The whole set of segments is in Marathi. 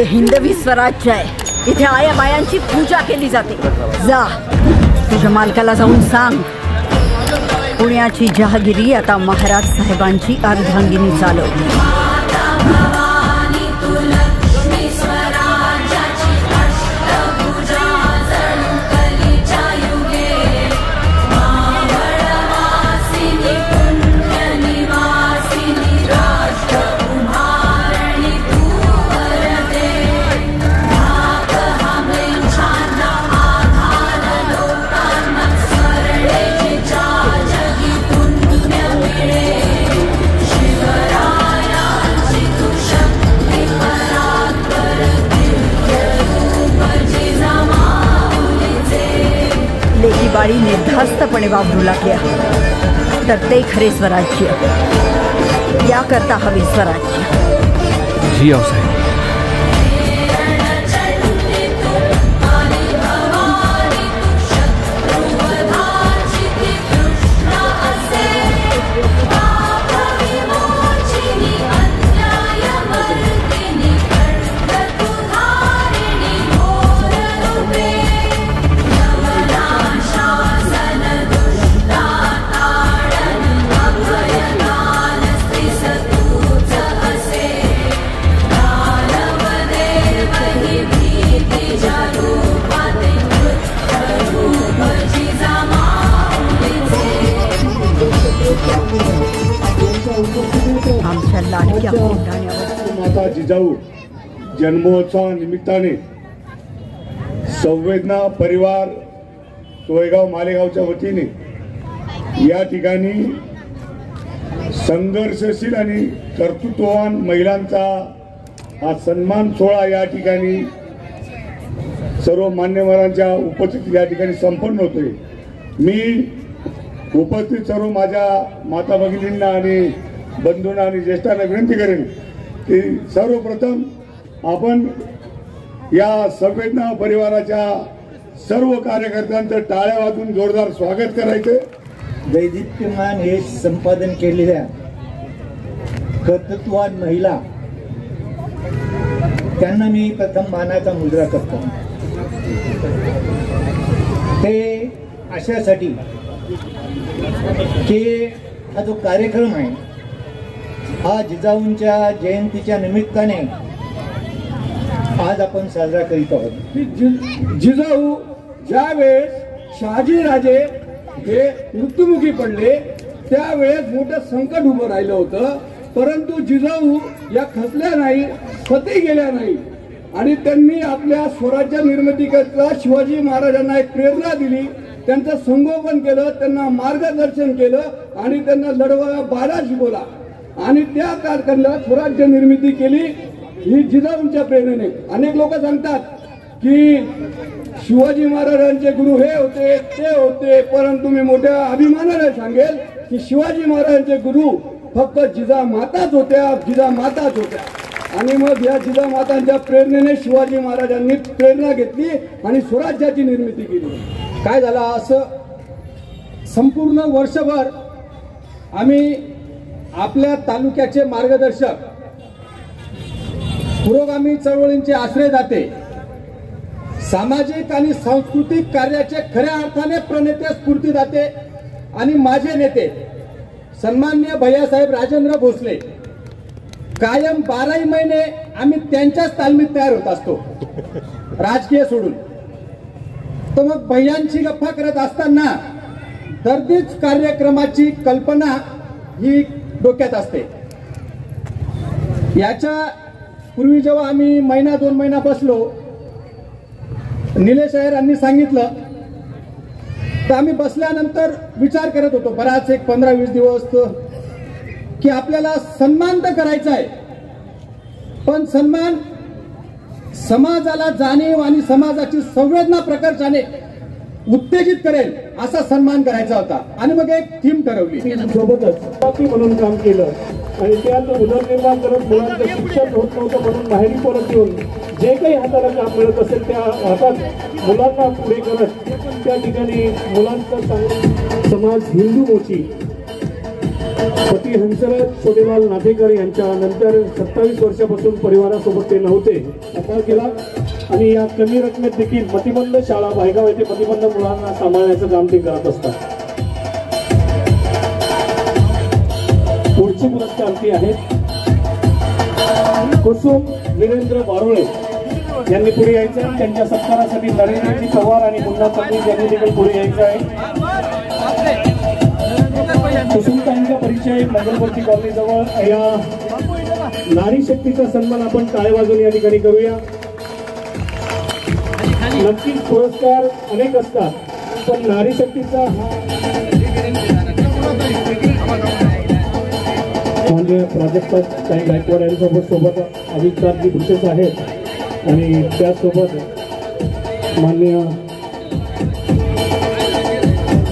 हे हिंदवी स्वराज्य आहे, इथे आया बायांची पूजा केली जाते। जा तुझ्या मालकाला जाऊन सांग, पुण्याची जहागिरी आता महाराज साहेबांची अर्धांगिनी चालव। लेकी बाळी निर्धास्तपणे वावरू लागल्या तर ते खरे स्वराज्य। याकरता हवे स्वराज्य। जी आऊसाहेब। आमच्या लाडक्या माता जिजाऊ जन्मोत्सवानिमित्ताने संवेदना परिवार सोयगाव मालेगावच्या वतीने या ठिकाणी संघर्षशील आणि कर्तृत्ववान महिलांचा हा सन्मान सोहळा या ठिकाणी सर्व मान्यवरांच्या उपस्थितीत या ठिकाणी संपन्न होतोय। मी उपस्थित सर्व माझ्या माता भगिनींना आणि बंधूंना आणि ज्येष्ठांना विनंती करेन की सर्वप्रथम आपण या संवेदना परिवाराच्या सर्व कार्यकर्त्यांचं टाळ्या वाजवून जोरदार स्वागत करायचं। दैदिप्यमान हे संपादन केलेल्या कर्तृत्ववान महिला त्यांना मी प्रथम मानाचा मुजरा करतो। ते अशासाठी की हा जो कार्यक्रम आहे हा जिजाऊंच्या जयंतीच्या निमित्ताने आज आपण साजरा करीत आहोत। जिजाऊ ज्यावेळेस शहाजीराजे हे मृत्युमुखी पडले त्यावेळेस मोठं संकट उभं राहिलं होतं, परंतु जिजाऊ या खचल्या नाही, सती गेल्या नाही आणि त्यांनी आपल्या स्वराज्य निर्मितीकरता शिवाजी महाराजांना एक प्रेरणा दिली, त्यांचं संगोपन केलं, त्यांना मार्गदर्शन केलं आणि त्यांना लढवायला बारा शिकवला आणि त्या कारखान्याला स्वराज्य निर्मिती केली ही जिजाऊंच्या प्रेरणेने। अनेक लोक सांगतात की शिवाजी महाराजांचे गुरु हे होते ते होते, परंतु मी मोठ्या अभिमानाने सांगेल की शिवाजी महाराजांचे गुरु फक्त जिजामाताच होत्या, जिजामाताच होत्या। आणि मग या जिजामातांच्या प्रेरणेने शिवाजी महाराजांनी प्रेरणा घेतली आणि स्वराज्याची निर्मिती केली। काय झालं, असं संपूर्ण वर्षभर आम्ही आपल्या तालुक्याचे मार्गदर्शक, पुरोगामी चळवळींचे आश्रयदाते, सामाजिक आणि सांस्कृतिक कार्याचे खऱ्या अर्थाने प्रणेते, स्फूर्तिदाते आणि माझे नेते सन्माननीय भैयासाहेब राजेंद्र भोसले कायम 12 महिने आम्ही त्यांच्याच तालमीत तयार होत असतो राजकीय सोडून। तर मग भैयांची गप्पा करत असताना दर्दीच कार्यक्रमाची कल्पना ही डोक्यात असते। याच्या पूर्वी जेव्हा आम्ही महिना 2 महिना बसलो, निलेश अय्यरांनी सांगितलं तर आम्ही बसल्यानंतर विचार करत होतो बराच एक 15-20 दिवस की आपल्याला सन्मान तर करायचा आहे, पण सन्मान समाजाला जाणीव आणि समाजाची संवेदना प्रकर्षाने उत्तेजित करेल असा सन्मान करायचा होता। आणि मग एक थीम ठरवली, सोबतच म्हणून काम केलं आणि त्यात उदरनिर्वाह करत मुलांचं शिक्षण होत नव्हतं म्हणून बाहेर परत येऊन जे काही हाताला काम मिळत असेल त्या हातात मुलांना पुढे करत त्या ठिकाणी मुलांचा समाज हिंदू मोची पती हंसराज छोटेलाल नाटेकर यांच्या नंतर 27 वर्षापासून परिवारासोबत ते नव्हते. अपार केला आणि या कमी रकमेत देखील मतिमंद शाळा भायगाव येथे मतिमंद मुलांना सांभाळण्याचं काम ते करत असतात. पुढचे पुरस्कार आहेत कुसुम वीरेंद्र बारोळे यांनी पुढे यायचं आहे. त्यांच्या सत्कारासाठी नरेंद्रजी पवार आणि मुन्ना पंडित यांनी देखील पुढे यायचं आहे. कुसुमताईंचा परिचय मंगलवर्ती कॉलनी जवळ या नारी शक्तीचा सन्मान आपण टाळ्या वाजवून या ठिकाणी करूया. नक्कीच पुरस्कार अनेक असतात पण नारी शक्तीचा मान्य प्राजक्ता काही गायकवाड यांच्यासोबत अभिजितजी भुसेच आहेत आणि त्याचसोबत मान्य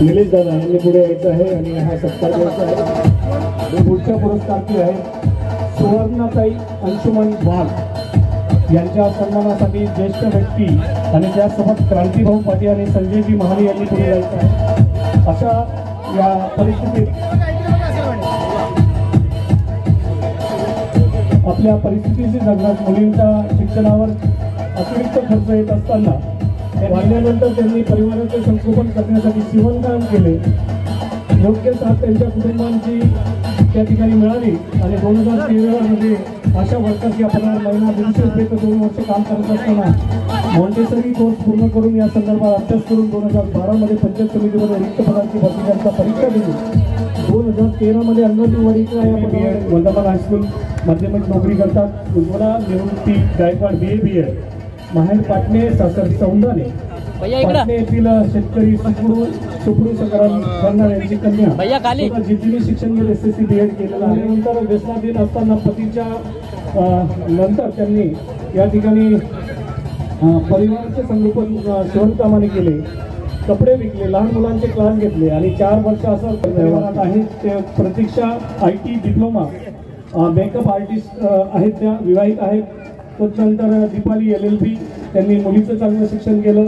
निलेश दादा यांनी पुढे यायचं आहे आणि हा सत्कार द्यायचा आहे. पुढच्या पुरस्कारची आहे सुवर्णाताई अंशुमन वाघ यांच्या सन्मानासाठी ज्येष्ठ व्यक्ती आणि त्यासोबत क्रांतीभाऊ पाटील आणि संजयजी महाले यांनी पुढे जायचं आहे. अशा या परिस्थितीत आपल्या परिस्थितीची जगण्यात मुलींच्या शिक्षणावर अतिरिक्त खर्च येत असताना वाढल्यानंतर त्यांनी परिवाराचे संगोपन करण्यासाठी शिवणकाम केले. योग्य साथ त्यांच्या कुटुंबांची त्या ठिकाणी मिळाली आणि 2013 मध्ये आशा वर्कर्स या पदावर महिना 200 रुपये 2 वर्ष काम करत असताना मॉन्टेसरी कोर्स पूर्ण करून या संदर्भात अभ्यास करून 2012 मध्ये पंचायत समितीमध्ये रिक्त पदाची भरतीकरता परीक्षा दिली. 2013 मध्ये अंगणवाडीच्या या पदावर वंदमान हायस्कूल माध्यमिक नोकरी करतात. उज्ज्वला निवृत्ती गायकवाड BA माहेर पाटणे सासर सौंदाने पाटणे येथील शेतकरी सुपडू सकाराम करणार यांची कन्या जिद्दीने शिक्षण घेत SSC BEd केलेलं आहे. नंतर व्यसनाधीन असताना पतीच्या नंतर त्यांनी या ठिकाणी परिवाराचे संगोपन शिवणकामाने केले, कपडे विकले, लहान मुलांचे क्लास घेतले आणि 4 वर्ष असं परिवारात आहेत. ते प्रतीक्षा IT डिप्लोमा मेकअप आर्टिस्ट आहेत, त्या विवाहित आहेत. त्यानंतर दीपाली LLB त्यांनी मुलीचं चांगलं शिक्षण केलं.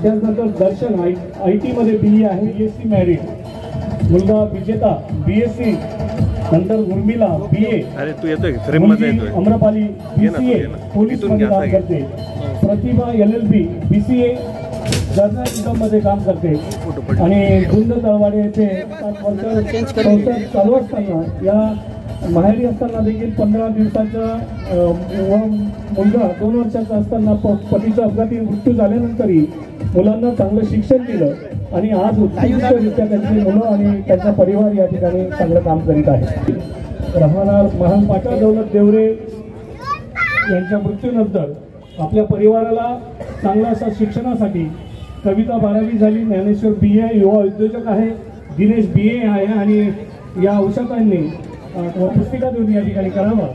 त्यानंतर दर्शन IT मध्ये BE आहे, BSc मॅरिड. मुलगा विजेता BSc. नंतर Urmila BA. Amrapali BCA police मध्ये काम करते. प्रतिभा LLB BCA जर्नलिझम मध्ये काम करते आणि गुंद तळवाडे येथे 7 वर्ष चालू असताना या माहेरी असताना देखील 15 दिवसाचा मुलगा 2 वर्षाचा असताना पतीचा अपघाती मृत्यू झाल्यानंतरही मुलांना चांगलं शिक्षण दिलं आणि आज उत्कृष्टरित्या त्यांची मुलं आणि त्यांचा परिवार या ठिकाणी चांगलं काम करीत आहे. राहणार महालपाटा दौलत देवरे यांच्या मृत्यूनंतर आपल्या परिवाराला चांगला असा शिक्षणासाठी कविता 12वी झाली, ज्ञानेश्वर BA युवा उद्योजक आहे, दिनेश BA आहे आणि या औषधांनी पुस्तिका देऊन या ठिकाणी करावा.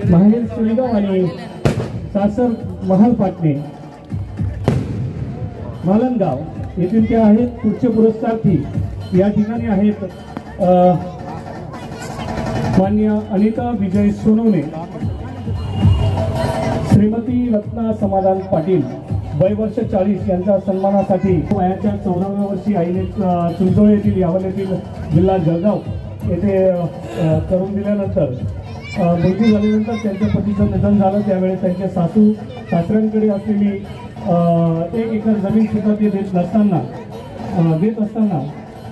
माहेर सुळगाव आणि सासर महालपाटणे मालनगाव येथील ते आहेत. पुढचे पुरस्कार्थी या ठिकाणी आहेत मान्य अनिता विजय सोनवणे, श्रीमती रत्ना समाधान पाटील वय वर्ष 40 यांच्या सन्मानासाठी वयाच्या 14व्या वर्षी आईने चिंचोळे येथील यावल येथील जिल्हा जळगाव येथे करून दिल्यानंतर मृत्यू झाल्यानंतर त्यांच्या पतीचं निधन झालं. त्यावेळेस त्यांच्या सासऱ्यांकडे असलेली 1 एकर जमीन सुद्धा ते देत असताना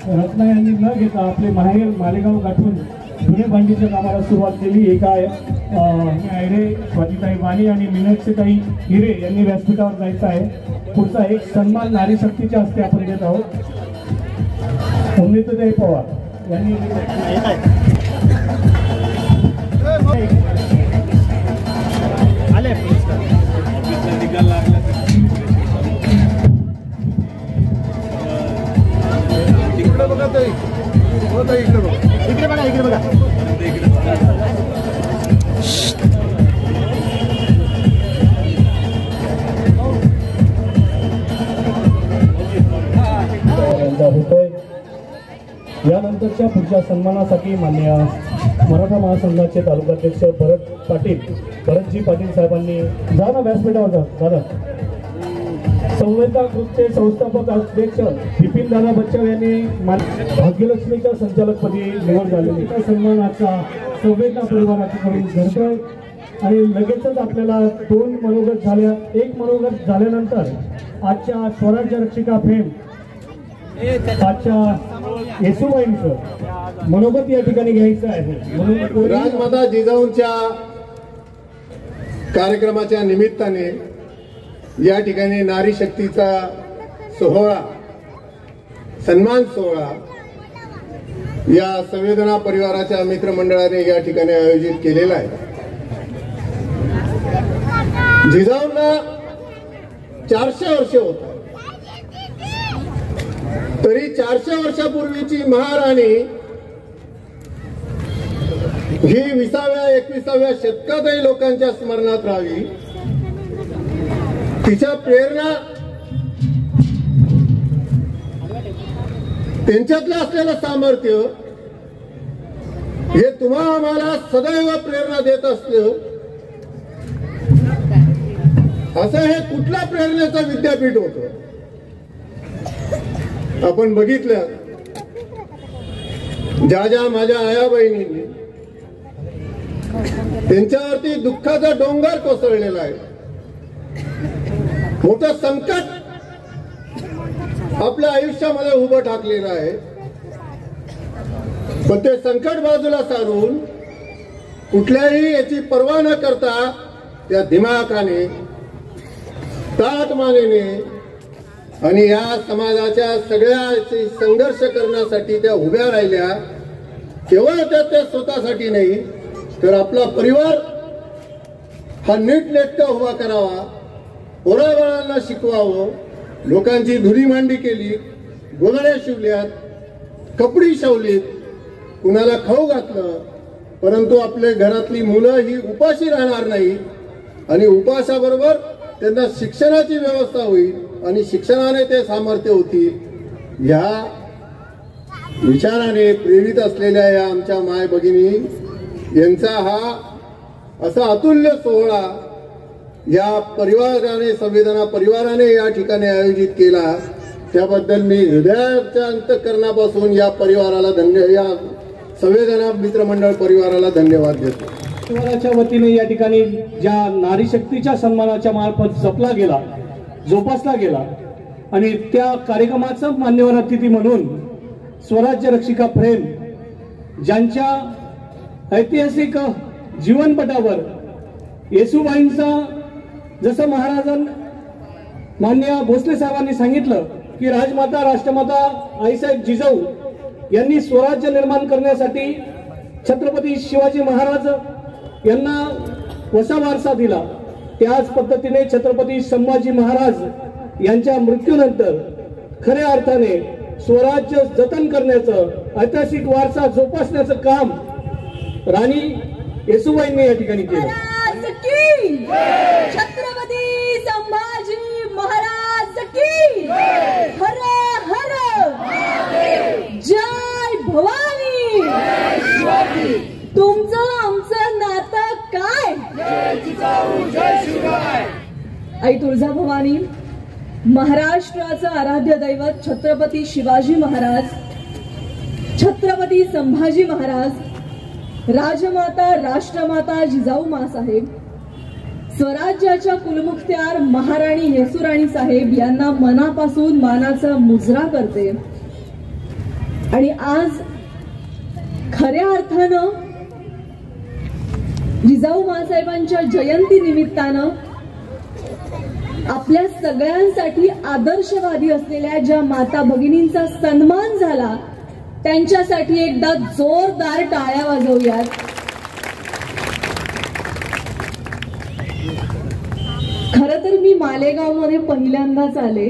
रत्ना यांनी न घेता आपले माहेर मालेगाव गाठून जुने भांडीच्या कामाला सुरुवात केली. एका आयरे स्वातीताई वाणी आणि मीनाक्षीताई हिरे यांनी व्यासपीठावर जायचं आहे. पुढचा एक सन्मान नारी शक्तीच्या हस्ते आपण देत आहोत. उन्नीताई पवार यांनी इकडे बघा होतोय. यानंतरच्या पुढच्या सन्मानासाठी मान्य मराठा महासंघाचे तालुकाध्यक्ष भरतजी पाटील साहेबांनी जा ना व्यासपीठावर जा दादा. संवेदना ग्रुपचे संस्थापक अध्यक्ष बिपिनदादा बच्चव यांनी भाग्यलक्ष्मीच्या संचालकपदी निवड झालेली. त्या सन्मानाचा संवेदना परिवाराकडून घडतोय आणि लगेचच आपल्याला दोन मनोगत झाल्या. एक मनोगत झाल्यानंतर आजच्या स्वराज्य रक्षिका फेम आजच्या येसुबाईंचं मनोगत या ठिकाणी घ्यायचं आहे. राजमाता जिजाऊंच्या कार्यक्रमाच्या निमित्ताने या ठिकाणी नारी शक्तीचा सोहळा, सन्मान सोहळा या संवेदना परिवाराच्या मित्रमंडळाने या ठिकाणी आयोजित केलेला आहे. जिजाऊंना 400 वर्ष होतात, तरी 400 वर्षापूर्वीची महाराणी ही 20व्या-21व्या शतकातही लोकांच्या स्मरणात राहावी, तिच्या प्रेरणा, त्यांच्यातलं असलेलं सामर्थ्य हे तुम्हा आम्हाला सदैव प्रेरणा देत असलं. असं हे कुठल्या प्रेरणेचं विद्यापीठ होतं आपण बघितलं. ज्या ज्या माझ्या आया बहिणींनी त्यांच्यावरती दुःखाचा डोंगर कोसळलेला आहे, मोठं संकट आपल्या आयुष्यामध्ये उभं ठाकलेलं आहे, पण ते संकट बाजूला सारून कुठल्याही याची पर्वा न करता त्या दिमाखाने, ताटमानेने आणि या समाजाच्या सगळ्या संघर्ष करण्यासाठी त्या उभ्या राहिल्या. केवळ त्या स्वतःसाठी नाही तर आपला परिवार हा नीटनेटका उभा करावा, पोराबाळांना शिकवावं, लोकांची धुरी मांडी केली, गोधड्या शिवल्यात, कपडी शिवलीत, कुणाला खाऊ घातलं, परंतु आपल्या घरातली मुलं ही उपाशी राहणार नाही आणि उपासाबरोबर त्यांना शिक्षणाची व्यवस्था होईल आणि शिक्षणाने ते सामर्थ्य होतील. ह्या विचाराने प्रेरित असलेल्या या आमच्या माय भगिनी यांचा हा असा अतुल्य सोहळा या परिवाराने, संवेदना परिवाराने या ठिकाणी आयोजित केला, त्याबद्दल मी हृदयाच्या अंतःकरणापासून या परिवाराला या संवेदना मित्रमंडळ परिवाराला धन्यवाद देतो. परिवाराच्या वतीने या ठिकाणी ज्या नारी शक्तीच्या सन्मानाच्या मार्फत जपला गेला, जोपासला गेला आणि त्या कार्यक्रमाचा मान्यवर अतिथी म्हणून स्वराज्य रक्षिका फ्रेम ज्यांच्या ऐतिहासिक जीवनपटावर येसुबाईंचा, जसं महाराजां मान्य भोसले साहेबांनी सांगितलं की राजमाता राष्ट्रमाता आईसाहेब जिजाऊ यांनी स्वराज्य निर्माण करण्यासाठी छत्रपती शिवाजी महाराज यांना वसा वारसा दिला, त्याच पद्धतीने छत्रपती संभाजी महाराज यांच्या मृत्यूनंतर खऱ्या अर्थाने स्वराज्य जतन करण्याचं, ऐतिहासिक वारसा जोपासण्याचं काम राणी येसुबाईंनी या ठिकाणी केलं. छत्रपती संभाजी महाराज की हर हर जय भवानी. तुमचं आमचं नातं काय? आई तुळजाभवानी, महाराष्ट्राचं आराध्य दैवत छत्रपती शिवाजी महाराज, छत्रपती संभाजी महाराज, राजमाता राष्ट्रमाता जिजाऊ मासाहेब, स्वराज्याच्या कुलमुखत्यार महाराणी येसुराणी साहेब यांना मनापासून मानाचा मुजरा करते. आणि आज खऱ्या अर्थानं जिजाऊ मासाहेबांच्या जयंती निमित्तानं आपल्या सगळ्यांसाठी आदर्शवादी असलेल्या ज्या माता भगिनींचा सन्मान झाला, त्यांच्यासाठी एकदा जोरदार टाळ्या वाजवूयात. खरं तर मी मालेगावमध्ये पहिल्यांदाच आले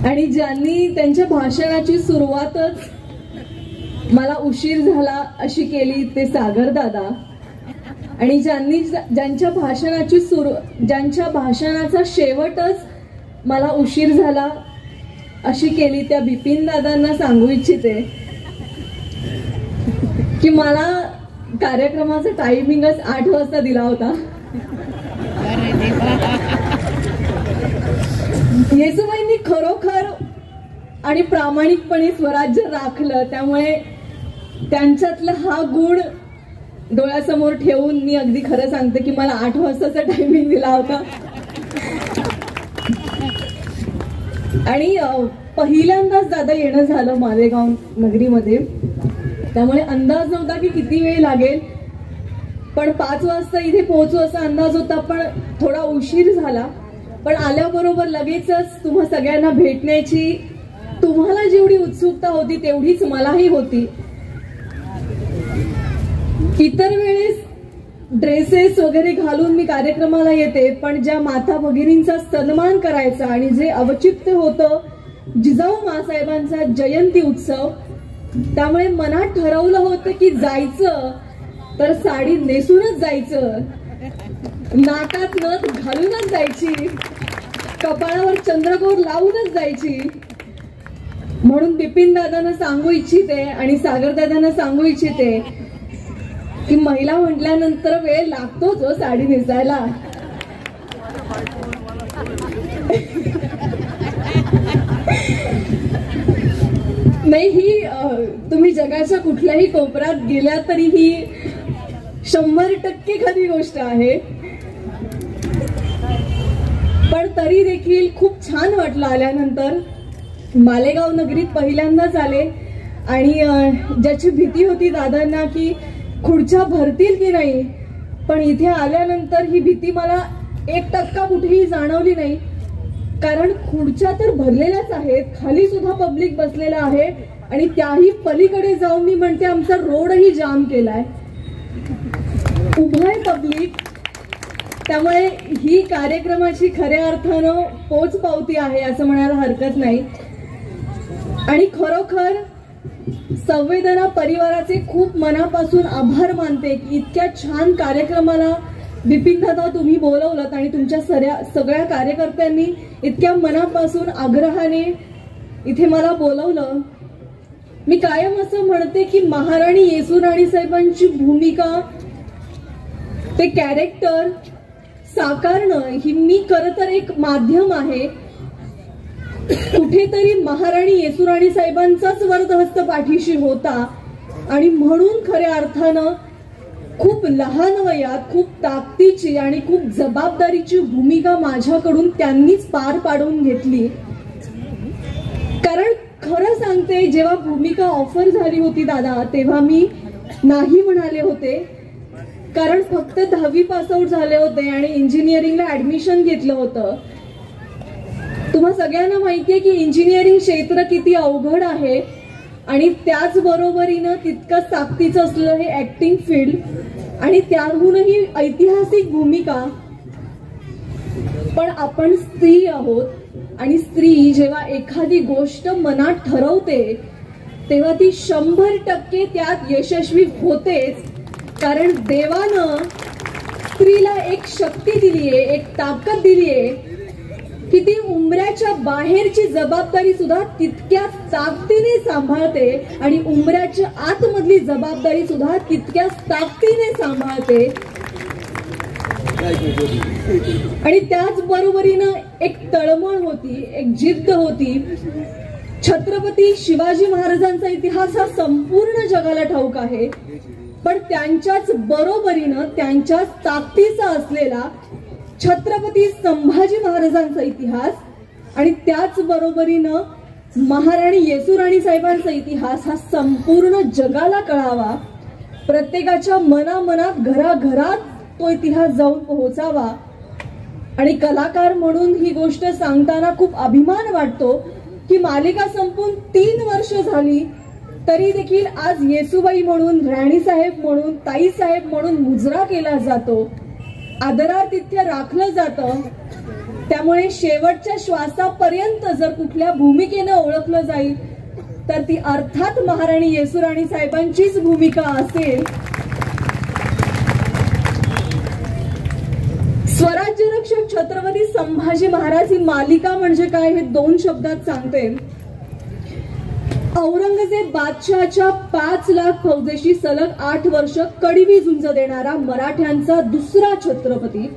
आणि ज्यांनी त्यांच्या भाषणाची सुरुवातच मला उशीर झाला अशी केली ते सागर दादा, आणि ज्यांच्या भाषणाचा शेवटच मला उशीर झाला अशी केली त्या बिपिन दादांना सांगू इच्छिते की मला कार्यक्रमाचा टायमिंगच 8 वाजता दिला होता येसूबाईंनी खरोखर आणि प्रामाणिकपणे स्वराज्य राखलं, त्यामुळे त्यांच्यातला हा गुण डोळ्यासमोर ठेवून मी अगदी खरं सांगते की मला 8 वाजताचा टायमिंग दिला होता आणि पहिल्यांदाच दादा येणं झालं मालेगाव नगरीमध्ये, त्यामुळे अंदाज नव्हता की किती वेळ लागेल, पण 5 वाजता इथे पोहोचू असा अंदाज होता, पण थोडा उशीर झाला. पण आल्याबरोबर लगेचच तुम्हा सगळ्यांना भेटण्याची तुम्हाला जेवढी उत्सुकता होती तेवढीच मलाही होती. इतर वेळेस ड्रेसेस वगैरे घालून मी कार्यक्रमाला येते, पण ज्या माता भगिनींचा सन्मान करायचा आणि जे औचित्य होतं जिजाऊ मासाहेबांचा जयंती उत्सव, त्यामुळे मनात ठरवलं होतं की जायचं तर साडी नेसूनच जायचं, नाकात नथ घालूनच जायची, कपाळावर चंद्रकोर लावूनच जायची. म्हणून बिपिन दादांना सांगू इच्छिते आणि सागर दादांना सांगू इच्छिते की महिला म्हटल्यानंतर वेळ लागतोच हो साडी नेसायला. नाही, ही तुम्ही जगाच्या कुठल्याही कोपऱ्यात गेल्या तरी ही 100% खरी गोष्ट आहे. पण तरी देखील खूप छान वाटलं आल्यानंतर. मालेगाव नगरीत पहिल्यांदाच आले आणि ज्याची भीती होती दादांना की खुर्च्या भरतील की नाही, पण इथे आल्यानंतर ही भीती मला 1% कुठेही जाणवली नाही, कारण खुर्च्या तर भरलेल्याच आहेत, खाली सुद्धा पब्लिक बसलेला आहे आणि त्याही पलीकडे जाऊन मी म्हणते आमचा रोडही जाम केलाय, उभं आहे पब्लिक. त्यामुळे ही कार्यक्रमाची खऱ्या अर्थानं पोचपावती आहे असं म्हणायला हरकत नाही. आणि खरोखर संवेदना परिवाराचे खूप मनापासून आभार मानते की इतक्या छान कार्यक्रमाला बिपिन दादा तुम्ही बोलवलं आणि तुमच्या सगळ्या कार्यकर्त्यांनी इतक्या मनापासून आग्रहाने इथे मला बोलवलं. मी कायम असं म्हणते की महाराणी येसूराणी साहेबांची भूमिका, ते कॅरेक्टर साकारणं ही मी खरं तर एक माध्यम आहे. कुठेतरी महाराणी येसूराणी साहेबांचाच वरदहस्त पाठीशी होता आणि म्हणून खऱ्या अर्थानं खूप लहान वयात खूप ताकदीची आणि खूप जबाबदारीची भूमिका माझ्याकडून त्यांनीच पार पाडून घेतली. कारण खरं सांगते, जेव्हा भूमिका ऑफर झाली होती दादा तेव्हा मी नाही म्हणाले होते, कारण फक्त 10वी पास आउट झाले होते आणि इंजिनिअरिंगला ऍडमिशन घेतलं होतं. तुम्हा सगळ्यांना माहितीये की इंजिनिअरिंग क्षेत्र किती अवघड आहे आणि त्याचबरोबरीनं तितकंच ताकदीचं असलेलं हे ऍक्टिंग फील्ड आणि त्याहूनही ऐतिहासिक भूमिका. पण आपण स्त्री आहोत आणि स्त्री जेव्हा एखादी गोष्ट मनात ठरवते तेव्हा ती 100% त्यात यशस्वी होतेच, कारण देवानं स्त्रीला एक शक्ती दिलीये, एक ताकद दिलीये की ती उंबऱ्याच्या बाहेरची जबाबदारी सुद्धा तितक्याच ताकदीने सांभाळते आणि उंबऱ्याच्या आतमधली जबाबदारी सुद्धा तितक्याच ताकदीने सांभाळते. आणि त्याच बरोबरीनं एक तळमळ होती, एक जिद्द होती. छत्रपती शिवाजी महाराजांचा इतिहास हा संपूर्ण जगाला ठाऊक आहे, पण त्यांच्याच बरोबरीनं त्यांच्याच ताकदीचा असलेला छत्रपती संभाजी महाराजांचा इतिहास आणि त्याच बरोबरीनं महाराणी येसूराणी साहेबांचा इतिहास हा संपूर्ण जगाला कळावा, प्रत्येकाच्या मनामनात घराघरात तो इतिहास जाऊन पोहोचावा. आणि कलाकार म्हणून ही गोष्ट सांगताना खूप अभिमान वाटतो की मालिका संपून 3 वर्ष झाली तरी देखील आज येसूबाई म्हणून, राणी साहेब म्हणून, ताई साहेब म्हणून मुजरा केला जातो, आदरातिथ्य राखलं जातं. त्यामुळे शेवटच्या श्वासापर्यंत जर कुठल्या भूमिकेनं ओळखलं जाईल तर ती अर्थात महाराणी येसूराणी साहेबांचीच भूमिका असेल. स्वराज्य रक्षक छत्रपती संभाजी महाराज ही मालिका म्हणजे काय हे 2 शब्दात सांगते. औरंगजेब बादशहाच्या 5 लाख फौजेशी सलग 8 वर्ष कडवी झुंज देणारा मराठ्यांचा दुसरा छत्रपती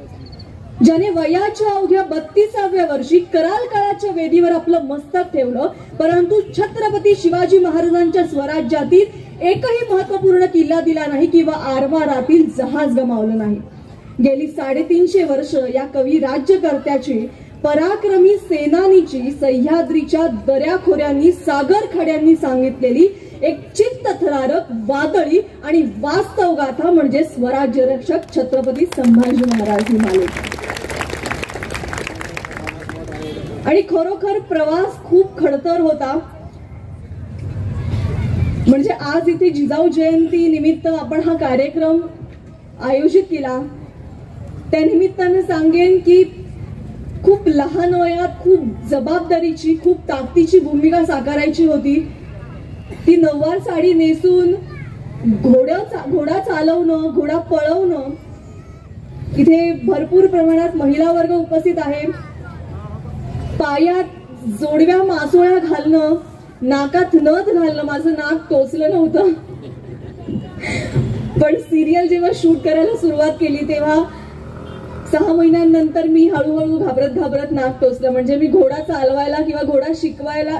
ज्याने वयाच्या अवघ्या 32व्या वर्षी कराल काळाच्या वेदीवर आपलं मस्तक ठेवलं, परंतु छत्रपती शिवाजी महाराजांच्या स्वराज्यातील एकही महत्वपूर्ण किल्ला दिला नाही किंवा आरमारातील जहाज गमावलं नाही. गेली 350 वर्ष या कवी राज्यकर्त्याची, पराक्रमी सेनानीची सह्याद्रीच्या दऱ्याखोऱ्यांनी, सागर खड्यांनी सांगितलेली एक चित्तथरारक, वादळी आणि वास्तव गाथा म्हणजे स्वराज्य रक्षक छत्रपती संभाजी महाराज ही मालिका. आणि खरोखर प्रवास खूप खडतर होता. म्हणजे आज इथे जिजाऊ जयंती निमित्त आपण हा कार्यक्रम आयोजित केला. त्या निमित्तानं सांगेन की खूप लहान वयात खूप जबाबदारीची, खूप ताकदीची भूमिका साकारायची होती. ती नववार साडी नेसून घोडा चालवणं, घोडा पळवणं. इथे भरपूर प्रमाणात महिला वर्ग उपस्थित आहे. पायात जोडव्या मासोळ्या घालणं, नाकात नथ घालणं. माझं नाक टोचलं नव्हतं, पण सिरियल जेव्हा शूट करायला सुरुवात केली तेव्हा 6 महिन्यांनंतर मी हळूहळू घाबरत नाक टोचलं. म्हणजे मी घोडा चालवायला किंवा घोडा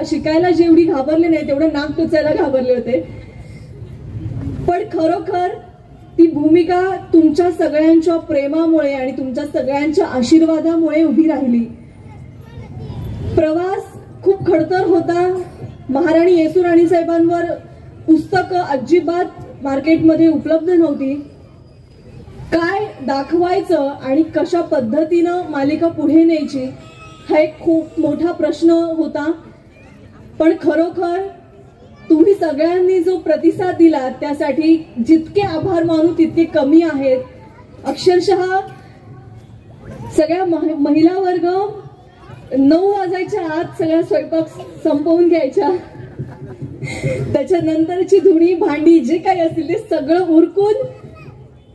शिकायला जेवढी घाबरले नाही तेवढं नाक टोचायला घाबरले होते. पण खरोखर ती भूमिका तुमच्या सगळ्यांच्या प्रेमामुळे आणि तुमच्या सगळ्यांच्या आशीर्वादामुळे उभी राहिली. प्रवास खूप खडतर होता. महाराणी येसूराणी साहेबांवर पुस्तकं अजिबात मार्केटमध्ये उपलब्ध नव्हती. काय दाखवायचं आणि कशा पद्धतीनं मालिका पुढे न्यायची हा एक खूप मोठा प्रश्न होता. पण खरोखर तुम्ही सगळ्यांनी जो प्रतिसाद दिला त्यासाठी जितके आभार मानू तितके कमी आहेत. अक्षरशः सगळ्या महिला वर्ग 9 वाजायच्या आत सगळा स्वयंपाक संपवून घ्यायच्या. त्याच्यानंतरची धुणी भांडी जे काही असतील ते सगळं उरकून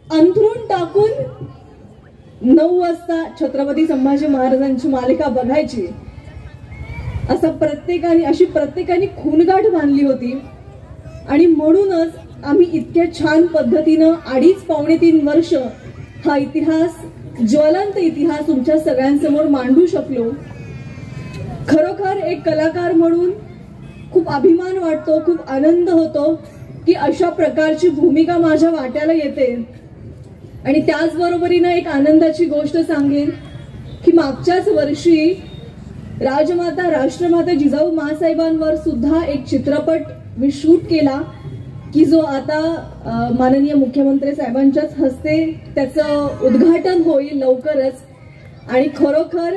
अंथरून टाकून 9 वाजता छत्रपती संभाजी महाराजांची मालिका बघायची. अशी प्रत्येकाने खूनगाठ बांधली होती. आणि म्हणूनच आम्ही इतक्या छान पद्धतीनं 2.5-3 वर्ष हा इतिहास, ज्वलंत इतिहास तुमच्या सगळ्यांसमोर मांडू शकलो. खरोखर एक कलाकार म्हणून खूप अभिमान वाटतो, खूप आनंद होतो की अशा प्रकारची भूमिका माझ्या वाट्याला येते. आणि त्याचबरोबरीनं एक आनंदाची गोष्ट सांगेन की मागच्याच वर्षी राजमाता, राष्ट्रमाता जिजाऊ माँसाहेबांवर सुद्धा एक चित्रपट मी शूट केला की जो आता माननीय मुख्यमंत्री साहेबांच्याच हस्ते त्याचं उद्घाटन होईल लवकरच. आणि खरोखर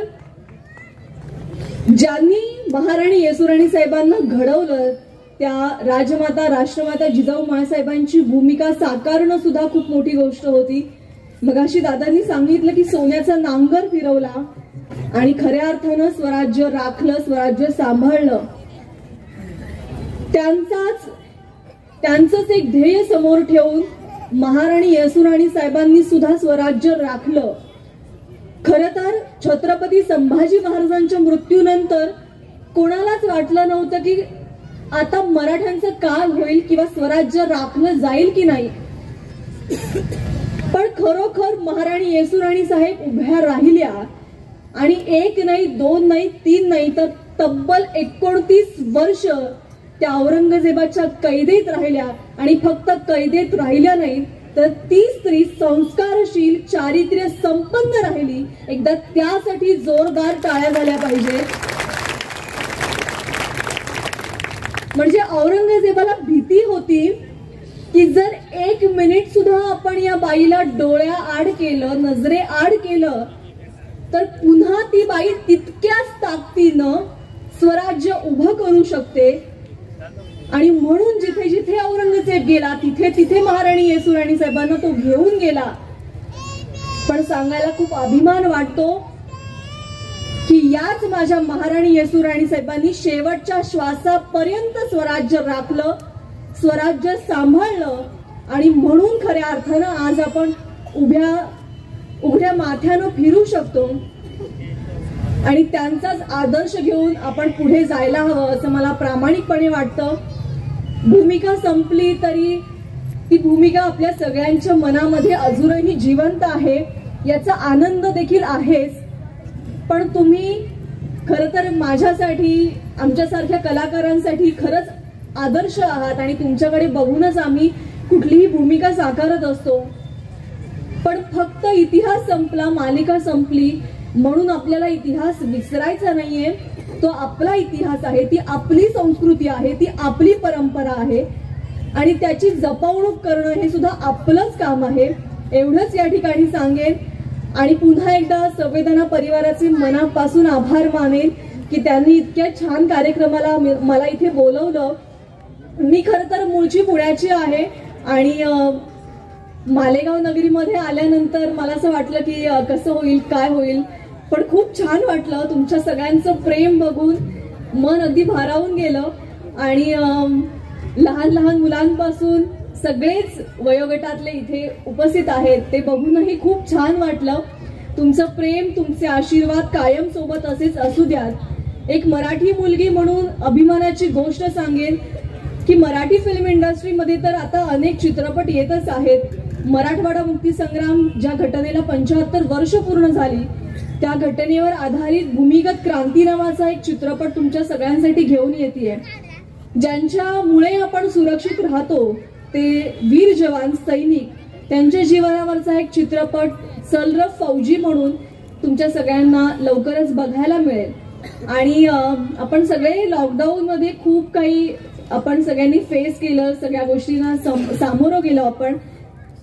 ज्यांनी महाराणी येसूराणी साहेबांना घडवलं त्या राजमाता, राष्ट्रमाता जिजाऊ माँसाहेबांची भूमिका साकारणं सुद्धा खूप मोठी गोष्ट होती. मगाशी दादांनी सांगितलं की सोन्याचा नांगर फिरवला आणि खऱ्या अर्थानं स्वराज्य राखलं, स्वराज्य सांभाळलं. त्यांचंच एक ध्येय समोर ठेवून महाराणी येसूराणी साहेबांनी सुद्धा स्वराज्य राखलं. खरं तर छत्रपती संभाजी महाराजांच्या मृत्यूनंतर कोणालाच वाटलं नव्हतं की आता मराठ्यांचं काय होईल किंवा स्वराज्य राखलं जाईल की नाही. पण खरोखर महाराणी येसूराणी साहेब उभ्या राहिल्या आणि 1 नाही, 2 नाही, 3 नाही तर तब्बल 29 वर्ष त्या औरंगजेबाच्या कैदेत राहिल्या. आणि फक्त कैदेत राहिल्या नाही तर ती स्त्री संस्कारशील, चारित्र्य संपन्न राहिली. एकदा त्यासाठी जोरदार टाळ्या झाल्या पाहिजे. म्हणजे औरंगजेबाला भीती होती की जर 1 मिनिट सुद्धा आपण या बाईला डोळ्या आड केलं, नजरे आड केलं तर पुन्हा ती बाई तितक्याच ताकदीनं स्वराज्य उभं करू शकते. आणि म्हणून जिथे जिथे औरंगजेब गेला तिथे तिथे महाराणी येसूराणी साहेबांना तो घेऊन गेला. पण सांगायला खूप अभिमान वाटतो की याच माझ्या महाराणी येसूराणी साहेबांनी शेवटच्या श्वासापर्यंत स्वराज्य राखलं, स्वराज्य सांभाळलं. आणि म्हणून खऱ्या अर्थानं आज आपण उघड्या माथ्यानं फिरू शकतो. आणि त्यांचाच आदर्श घेऊन आपण पुढे जायला हवं असं मला प्रामाणिकपणे वाटतं. भूमिका संपली तरी ती भूमिका आपल्या सगळ्यांच्या मनामध्ये अजूनही जिवंत आहे. याचा आनंद देखील आहेच, पण तुम्ही खरं तर माझ्यासाठी, आमच्यासारख्या कलाकारांसाठी खरंच आदर्श आहात आणि तुमच्याकडे बघूनच आम्ही कुठलीही भूमिका साकारत असतो. पण फक्त इतिहास संपला, मालिका संपली म्हणून आपल्याला इतिहास विसरायचा नाहीये. तो आपला इतिहास आहे, ती आपली संस्कृती आहे, ती आपली परंपरा आहे आणि त्याची जपवणूक करणं हे सुद्धा आपलंच काम आहे. एवढंच या ठिकाणी सांगेन आणि पुन्हा एकदा संवेदना परिवाराचे मनापासून आभार मानेन की त्यांनी इतक्या छान कार्यक्रमाला मला इथे बोलवलं. मी खरं तर मूळची पुण्याची आहे आणि मालेगाव नगरीमध्ये आल्यानंतर मला असं वाटलं की कसं होईल, काय होईल, पण खूप छान वाटलं. तुमच्या सगळ्यांचं प्रेम बघून मन अगदी भारावून गेलं आणि लहान लहान मुलांपासून सगळेच वयोगटातले इथे उपस्थित आहेत ते बघूनही खूप छान वाटलं. तुमचं प्रेम, तुमचे आशीर्वाद कायम सोबत असेच असू द्यात. एक मराठी मुलगी म्हणून अभिमानाची गोष्ट सांगेन की मराठी फिल्म इंडस्ट्रीमध्ये तर आता अनेक चित्रपट येतच आहेत. मराठवाडा मुक्तीसंग्राम ज्या घटनेला 75 वर्ष पूर्ण झाली, त्या घटनेवर आधारित भूमिगत क्रांती नावाचा एक चित्रपट तुमच्या सगळ्यांसाठी घेऊन येतेय. ज्यांच्यामुळे आपण सुरक्षित राहतो ते वीर जवान सैनिक, त्यांच्या जीवनावरचा एक चित्रपट चल र फौजी म्हणून तुमच्या सगळ्यांना लवकरच बघायला मिळेल. आणि आपण सगळे लॉकडाऊन मध्ये खूप काही आपण सगळ्यांनी फेस केलं, सगळ्या गोष्टींना सामोरं गेलो आपण.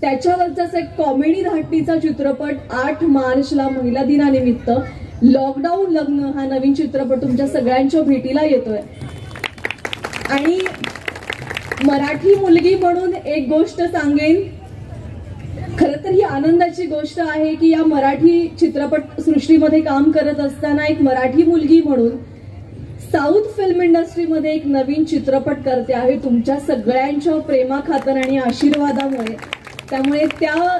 त्याच्यावरचाच एक कॉमेडी धाटणीचा चित्रपट 8 मार्चला महिला दिनानिमित्त लॉकडाऊन लग्न हा नवीन चित्रपट तुमच्या सगळ्यांच्या भेटीला येतोय. आणि मराठी मुलगी म्हणून एक गोष्ट सांगेन, खरं तर ही आनंदाची गोष्ट आहे की या मराठी चित्रपट सृष्टीमध्ये काम करत असताना एक मराठी मुलगी म्हणून साऊथ फिल्म इंडस्ट्रीमध्ये एक नवीन चित्रपट करते आहे तुमच्या सगळ्यांच्या प्रेमाखातर आणि आशीर्वादामुळे. त्यामुळे त्या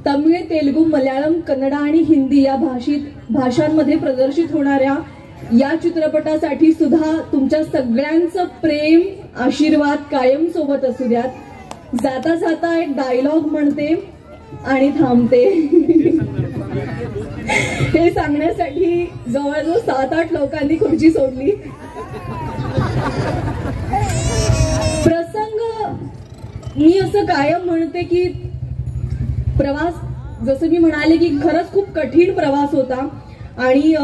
तमिळ, तेलुगू, मल्याळम, कन्नड आणि हिंदी या भाषांमध्ये प्रदर्शित होणाऱ्या या चित्रपटासाठी सुद्धा तुमच्या सगळ्यांचं प्रेम, आशीर्वाद कायम सोबत असू द्यात. जाता जाता एक डायलॉग म्हणते आणि थांबते. हे सांगण्यासाठी जवळजवळ 7-8 लोकांनी खुर्ची सोडली. प्रसंग मी असं कायम म्हणते की प्रवास, जसं मी म्हणाले की खरंच खूप कठीण प्रवास होता आणि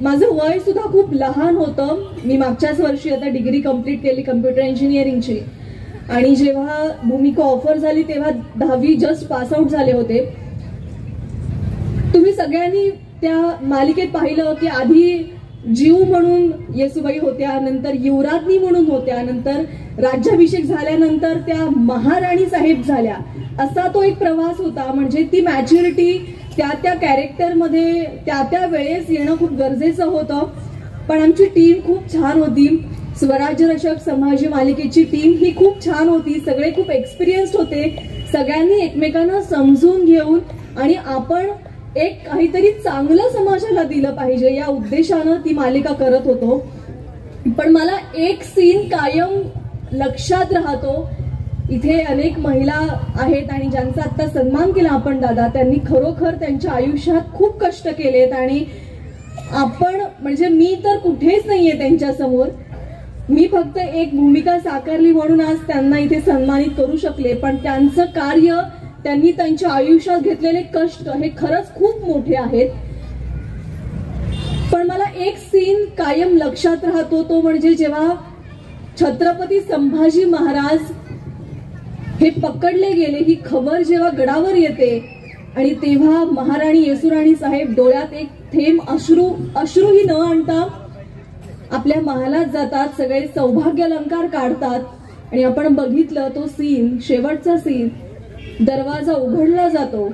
माझं वय सुद्धा खूप लहान होतं. मी मागच्याच वर्षी आता डिग्री कंप्लीट केली कम्प्युटर इंजिनिअरिंगची आणि जेव्हा भूमिका ऑफर झाली तेव्हा 10वी जस्ट पास आउट झाले होते. तुम्ही सगळ्यांनी त्या मालिकेत पाहिलं की आधी जीव म्हणून येसुबाई होत्या, नंतर युवराज्ञी म्हणून होत्या, नंतर राज्याभिषेक झाल्यानंतर त्या महाराणी साहेब झाल्या. असा तो एक प्रवास होता. म्हणजे ती मॅच्युरिटी त्या कॅरेक्टरमध्ये त्या वेळेस येणं खूप गरजेचं होतं. पण आमची टीम खूप छान होती. स्वराज्य रक्षक संभाजी मालिकेची टीम ही खूप छान होती. सगळे खूप एक्सपिरियन्स्ड होते. सगळ्यांनी एकमेकांना समजून घेऊन आणि आपण एक काहीतरी चांगलं समाजाला दिलं पाहिजे या उद्देशानं ती मालिका करत होतो. पण मला एक सीन कायम लक्षात राहतो. इथे अनेक महिला आहेत आणि ज्यांचा आता सन्मान केला आपण दादा, त्यांनी खरोखर त्यांच्या आयुष्यात खूप कष्ट केलेत आणि आपण म्हणजे मी तर कुठेच नाहीये त्यांच्या समोर. मी फक्त एक भूमिका साकारली म्हणून आज त्यांना इथे सन्मानित करू शकले. पण त्यांचं कार्य, त्यांनी त्यांच्या आयुष्यात घेतलेले कष्ट हे खरंच खूप मोठे आहेत. पण मला एक सीन कायम लक्षात राहतो, तो म्हणजे जेव्हा छत्रपती संभाजी महाराज हे पकडले गेले, ही खबर जेव्हा गडावर येते आणि तेव्हा महाराणी येसुराणी साहेब डोळ्यात एक थेंब अश्रूही न आणता आपल्या महालात जातात. सगळे सौभाग्य अलंकार काढतात आणि आपण बघितलं तो सीन, शेवटचा सीन, दरवाजा उघडला जातो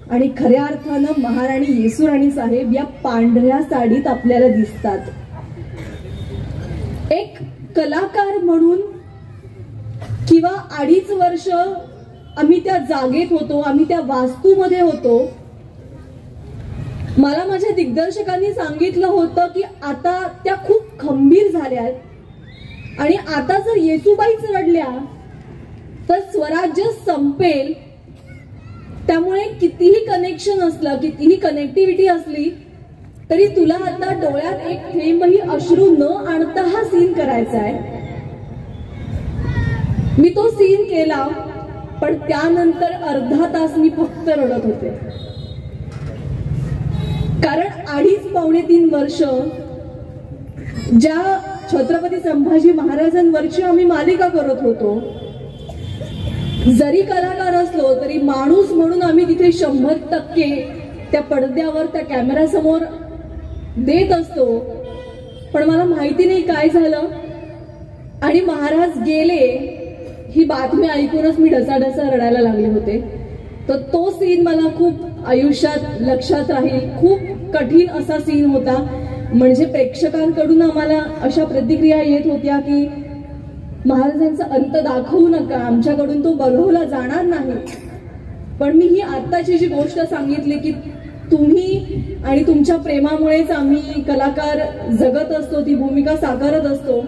आणि खऱ्या अर्थानं महाराणी येसुराणी साहेब या पांढऱ्या साडीत आपल्याला दिसतात. एक कलाकार म्हणून किंवा 2.5 वर्ष आम्ही त्या जागेत होतो, आम्ही त्या वास्तूमध्ये होतो. मला माझ्या दिग्दर्शकांनी सांगितलं होतं की आता त्या खूप खंबीर झाल्या आणि आता जर येसुबाईच रडल्या तर स्वराज्य संपेल. त्यामुळे कितीही कनेक्शन असलं, कितीही कनेक्टिव्हिटी असली तरी तुला आता डोळ्यात एक थेंबही अश्रू न आणता हा सीन करायचा आहे. मी तो सीन केला, पण त्यानंतर अर्धा तास मी फक्त रडत होते. कारण 2.5-3 वर्ष ज्या छत्रपती संभाजी महाराजांवरची आम्ही मालिका करत होतो, जरी कलाकार असलो तरी माणूस म्हणून आम्ही तिथे 100% त्या पडद्यावर त्या कॅमेरा समोर देत असतो. पण मला माहिती नाही काय झालं आणि महाराज गेले ही बातमी ऐकूनच मी ढसाढसा रडायला लागले होते. तर तो सीन मला खूप आयुष्यात लक्षात राहील. खूप कठीण असा सीन होता. म्हणजे प्रेक्षकांकडून आम्हाला अशा प्रतिक्रिया येत होत्या की महाराजांचा अंत दाखवू नका, आमच्याकडून तो बघवला जाणार नाही. पण मी ही आत्ताची जी गोष्ट सांगितली की तुम्ही आणि तुमच्या प्रेमामुळेच आम्ही कलाकार जगत असतो, ती भूमिका साकारत असतो.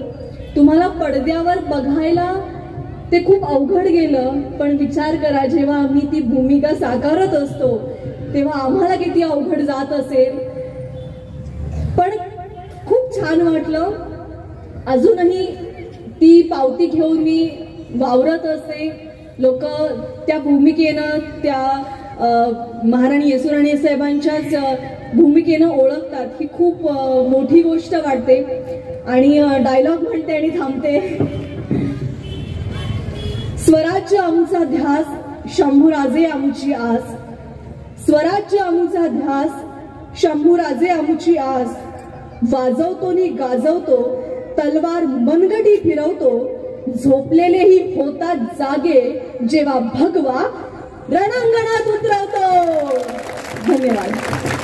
तुम्हाला पडद्यावर बघायला ते खूप अवघड गेलं, पण विचार करा जेव्हा आम्ही ती भूमिका साकारत असतो तेव्हा आम्हाला किती अवघड जात असेल. पण खूप छान वाटलं. अजूनही ती पावती घेऊन मी वावरत असते. लोक त्या भूमिकेनं, त्या महाराणी येसुराणी साहेबांच्याच भूमिकेनं ओळखतात. ही खूप मोठी गोष्ट वाटते. आणि डायलॉग म्हणते आणि थांबते. स्वराज्य आमचा ध्यास, शंभूराजे आमची आस. स्वराज्य आमचा ध्यास, शंभूराजे आमची आस. वाजवतो नि गाजवतो, तलवार मनगटी फिरवतो. झोपलेलेही होतात जागे, जेव्हा भगवा रणांगणात उतरवतो. धन्यवाद.